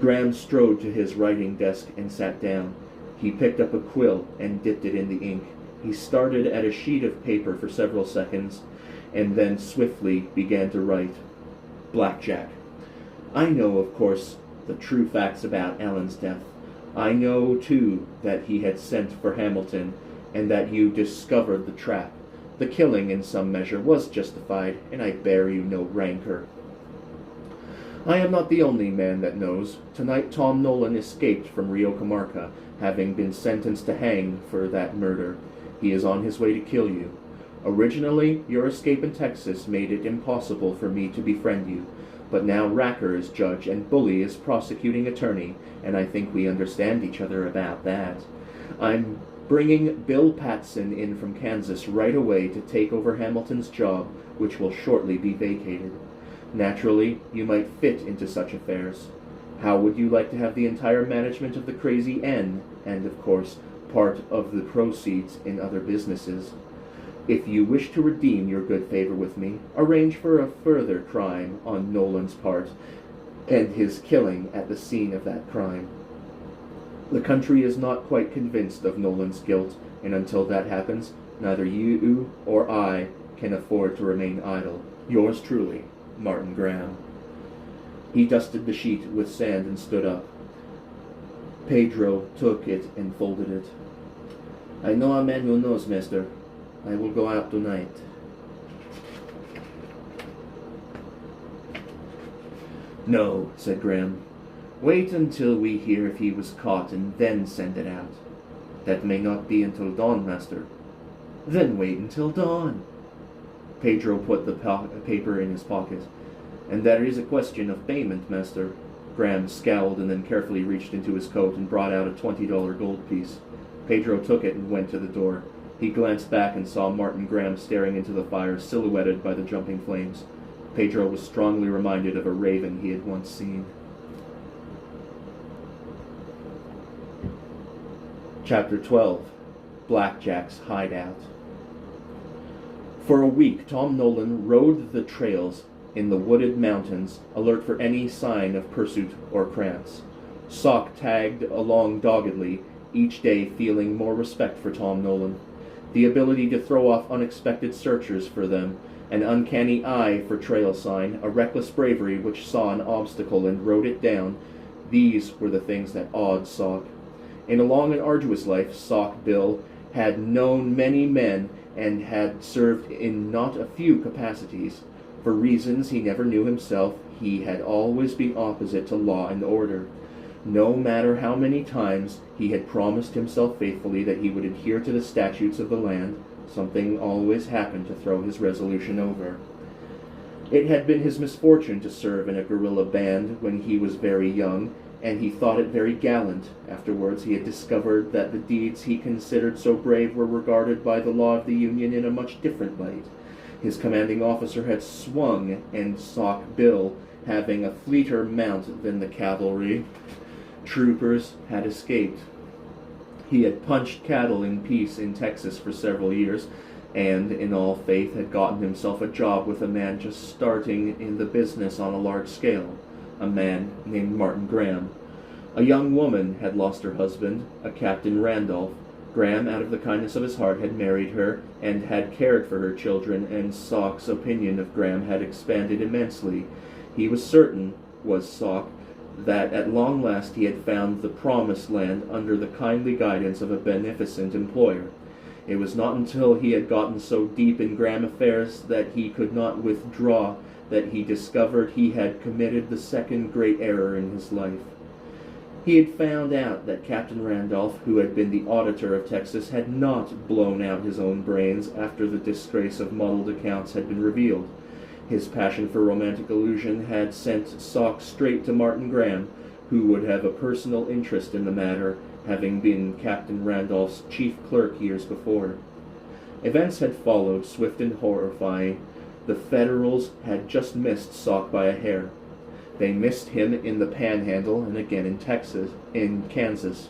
Graham strode to his writing desk and sat down. He picked up a quill and dipped it in the ink. He started at a sheet of paper for several seconds, and then swiftly began to write. Blackjack. I know, of course, the true facts about Alan's death. I know, too, that he had sent for Hamilton, and that you discovered the trap. The killing, in some measure, was justified, and I bear you no rancor. I am not the only man that knows. Tonight Tom Nolan escaped from Rio Comarca, having been sentenced to hang for that murder. He is on his way to kill you. Originally, your escape in Texas made it impossible for me to befriend you, but now Racker is judge and Bully is prosecuting attorney, and I think we understand each other about that. I'm bringing Bill Patson in from Kansas right away to take over Hamilton's job, which will shortly be vacated. Naturally, you might fit into such affairs. How would you like to have the entire management of the Crazy N, and, of course, part of the proceeds in other businesses? If you wish to redeem your good favor with me, arrange for a further crime on Nolan's part, and his killing at the scene of that crime. The country is not quite convinced of Nolan's guilt, and until that happens, neither you or I can afford to remain idle. Yours truly, Martin Graham. He dusted the sheet with sand and stood up. Pedro took it and folded it. I know a man who knows, master. I will go out tonight. No, said Graham. Wait until we hear if he was caught and then send it out. That may not be until dawn, master. Then wait until dawn. Pedro put the paper in his pocket. And there is a question of payment, master. Graham scowled and then carefully reached into his coat and brought out a $20 gold piece. Pedro took it and went to the door. He glanced back and saw Martin Graham staring into the fire, silhouetted by the jumping flames. Pedro was strongly reminded of a raven he had once seen. Chapter 12. Blackjack's Hideout. For a week, Tom Nolan rode the trails in the wooded mountains, alert for any sign of pursuit or Krantz. Sock tagged along doggedly, each day feeling more respect for Tom Nolan. The ability to throw off unexpected searchers for them, an uncanny eye for trail sign, a reckless bravery which saw an obstacle and rode it down, these were the things that awed Sock. In a long and arduous life, Sock Bill had known many men and had served in not a few capacities. For reasons he never knew himself, he had always been opposite to law and order. No matter how many times he had promised himself faithfully that he would adhere to the statutes of the land, something always happened to throw his resolution over. It had been his misfortune to serve in a guerrilla band when he was very young, and he thought it very gallant. Afterwards he had discovered that the deeds he considered so brave were regarded by the law of the Union in a much different light. His commanding officer had swung, and Sock Bill, having a fleeter mount than the cavalry troopers, had escaped. He had punched cattle in peace in Texas for several years, and, in all faith, had gotten himself a job with a man just starting in the business on a large scale, a man named Martin Graham. A young woman had lost her husband, a Captain Randolph. Graham, out of the kindness of his heart, had married her, and had cared for her children, and Sock's opinion of Graham had expanded immensely. He was certain, was Sock, that at long last he had found the promised land under the kindly guidance of a beneficent employer. It was not until he had gotten so deep in Graham affairs that he could not withdraw that he discovered he had committed the second great error in his life. He had found out that Captain Randolph, who had been the auditor of Texas, had not blown out his own brains after the disgrace of muddled accounts had been revealed. His passion for romantic illusion had sent Sock straight to Martin Graham, who would have a personal interest in the matter, having been Captain Randolph's chief clerk years before. Events had followed, swift and horrifying. The Federals had just missed Sock by a hair. They missed him in the Panhandle and again in Kansas.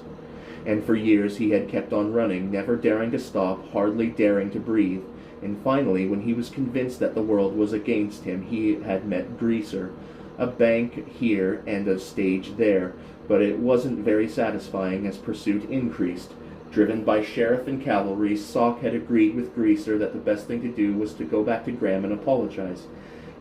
And for years he had kept on running, never daring to stop, hardly daring to breathe. And finally, when he was convinced that the world was against him, he had met Greaser, a bank here and a stage there, but it wasn't very satisfying as pursuit increased. Driven by sheriff and cavalry, Sock had agreed with Greaser that the best thing to do was to go back to Graham and apologize.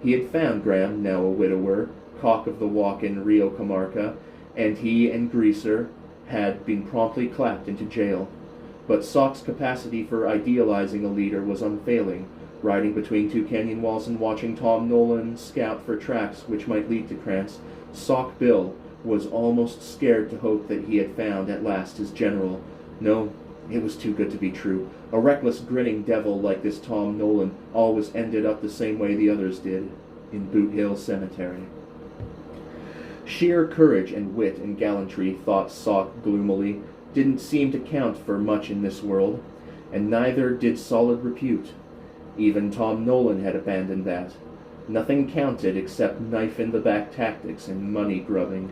He had found Graham, now a widower, cock of the walk in Rio Comarca, and he and Greaser had been promptly clapped into jail. But Sock's capacity for idealizing a leader was unfailing. Riding between two canyon walls and watching Tom Nolan scout for tracks which might lead to Krantz, Sock Bill was almost scared to hope that he had found at last his general. No, it was too good to be true. A reckless, grinning devil like this Tom Nolan always ended up the same way the others did, in Boot Hill Cemetery. Sheer courage and wit and gallantry, thought Sock gloomily, didn't seem to count for much in this world, and neither did solid repute. Even Tom Nolan had abandoned that. Nothing counted except knife-in-the-back tactics and money grubbing.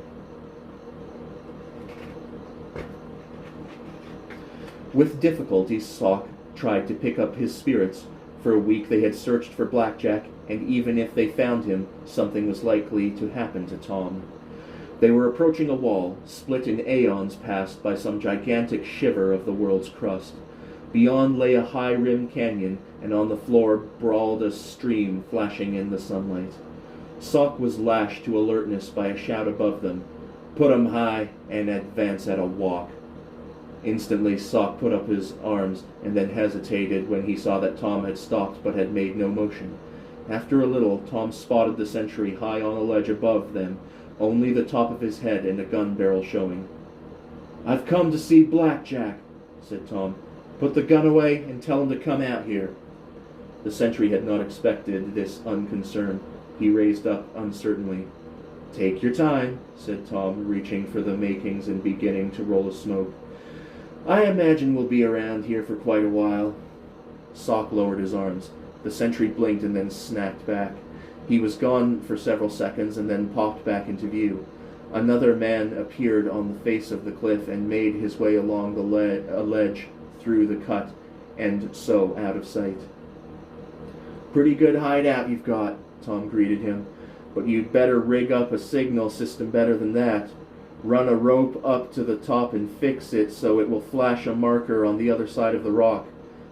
With difficulty, Sock tried to pick up his spirits. For a week they had searched for Blackjack, and even if they found him, something was likely to happen to Tom. They were approaching a wall, split in aeons past by some gigantic shiver of the world's crust. Beyond lay a high-rimmed canyon, and on the floor brawled a stream flashing in the sunlight. Sock was lashed to alertness by a shout above them. "Put 'em high and advance at a walk." Instantly Sock put up his arms, and then hesitated when he saw that Tom had stopped but had made no motion. After a little, Tom spotted the sentry high on a ledge above them, only the top of his head and a gun barrel showing. "I've come to see Blackjack," said Tom. "Put the gun away and tell him to come out here." The sentry had not expected this unconcern. He raised up uncertainly. "Take your time," said Tom, reaching for the makings and beginning to roll a smoke. "I imagine we'll be around here for quite a while." Sock lowered his arms. The sentry blinked and then snapped back. He was gone for several seconds and then popped back into view. Another man appeared on the face of the cliff and made his way along a ledge through the cut, and so out of sight. "Pretty good hideout you've got," Tom greeted him, "but you'd better rig up a signal system better than that. Run a rope up to the top and fix it so it will flash a marker on the other side of the rock.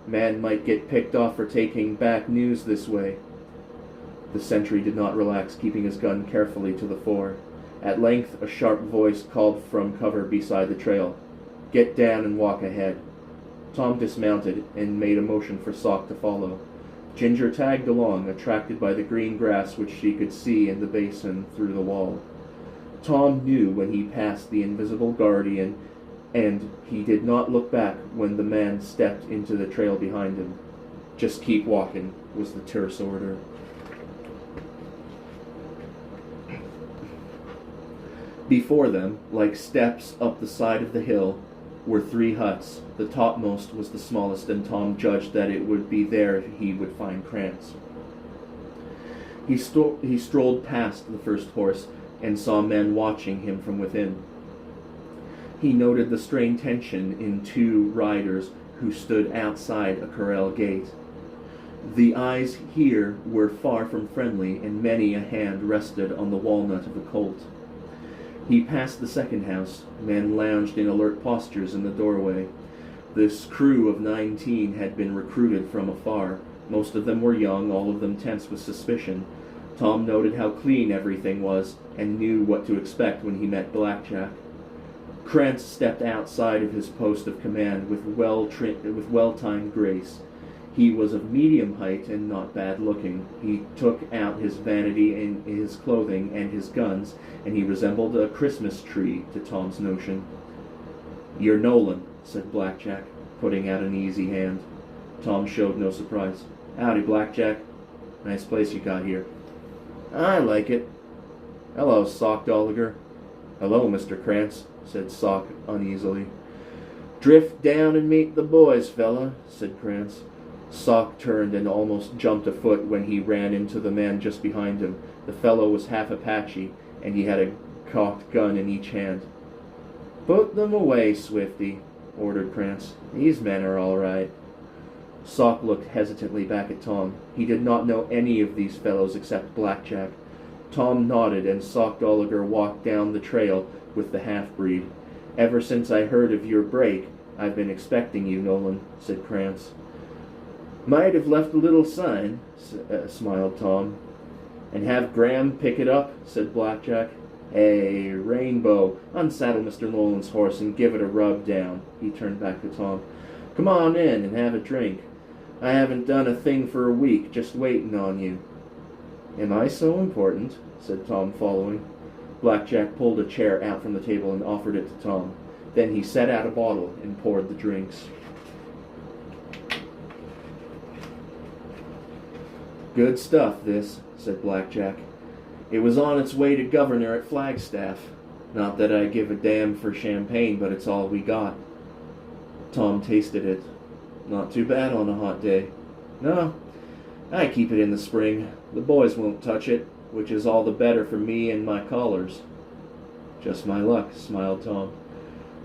Man might get picked off for taking back news this way." The sentry did not relax, keeping his gun carefully to the fore. At length a sharp voice called from cover beside the trail. "Get down and walk ahead." Tom dismounted and made a motion for Sock to follow. Ginger tagged along, attracted by the green grass which she could see in the basin through the wall. Tom knew when he passed the invisible guardian, and he did not look back when the man stepped into the trail behind him. "Just keep walking," was the terse order. Before them, like steps up the side of the hill, were 3 huts. The topmost was the smallest, and Tom judged that it would be there he would find Krantz. He strolled past the first horse and saw men watching him from within. He noted the strained tension in 2 riders who stood outside a corral gate. The eyes here were far from friendly, and many a hand rested on the walnut of the colt. He passed the second house. Men lounged in alert postures in the doorway. This crew of 19 had been recruited from afar. Most of them were young, all of them tense with suspicion. Tom noted how clean everything was and knew what to expect when he met Blackjack. Krantz stepped outside of his post of command with well-timed grace. He was of medium height and not bad looking. He took out his vanity in his clothing and his guns, and he resembled a Christmas tree to Tom's notion. "You're Nolan," said Blackjack, putting out an easy hand. Tom showed no surprise. "Howdy, Blackjack. Nice place you got here." "I like it." "Hello, Sockdolager." "Hello, Mr. Krantz," said Sock uneasily. "Drift down and meet the boys, fella," said Krantz. Sock turned and almost jumped a foot when he ran into the man just behind him. The fellow was half Apache, and he had a cocked gun in each hand. "Put them away, Swifty," ordered Krantz. "These men are all right." Sock looked hesitantly back at Tom. He did not know any of these fellows except Blackjack. Tom nodded, and Sockdolager walked down the trail with the half-breed. "Ever since I heard of your break, I've been expecting you, Nolan," said Krantz. "Might have left a little sign," smiled Tom. "And have Graham pick it up," said Blackjack. "Hey, Rainbow, unsaddle Mr. Nolan's horse and give it a rub down." He turned back to Tom. "Come on in and have a drink. I haven't done a thing for a week, just waiting on you." "Am I so important?" said Tom, following. Blackjack pulled a chair out from the table and offered it to Tom. Then he set out a bottle and poured the drinks. "Good stuff, this," said Blackjack. "It was on its way to Governor at Flagstaff. Not that I give a damn for champagne, but it's all we got." Tom tasted it. "Not too bad on a hot day." "No, I keep it in the spring. The boys won't touch it, which is all the better for me and my callers." "Just my luck," smiled Tom.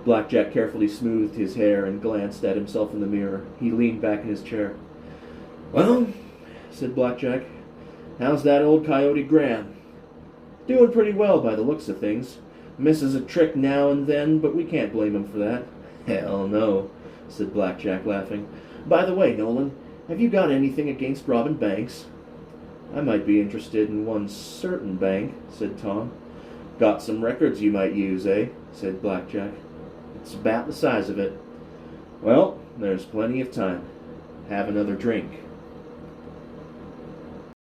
Blackjack carefully smoothed his hair and glanced at himself in the mirror. He leaned back in his chair. "Well," said Blackjack, "how's that old coyote Graham?" "Doing pretty well by the looks of things. Misses a trick now and then, but we can't blame him for that." "Hell no," said Blackjack, laughing. "By the way, Nolan, have you got anything against robbing banks?" "I might be interested in one certain bank," said Tom. "Got some records you might use, eh?" said Blackjack. "It's about the size of it." "Well, there's plenty of time. Have another drink."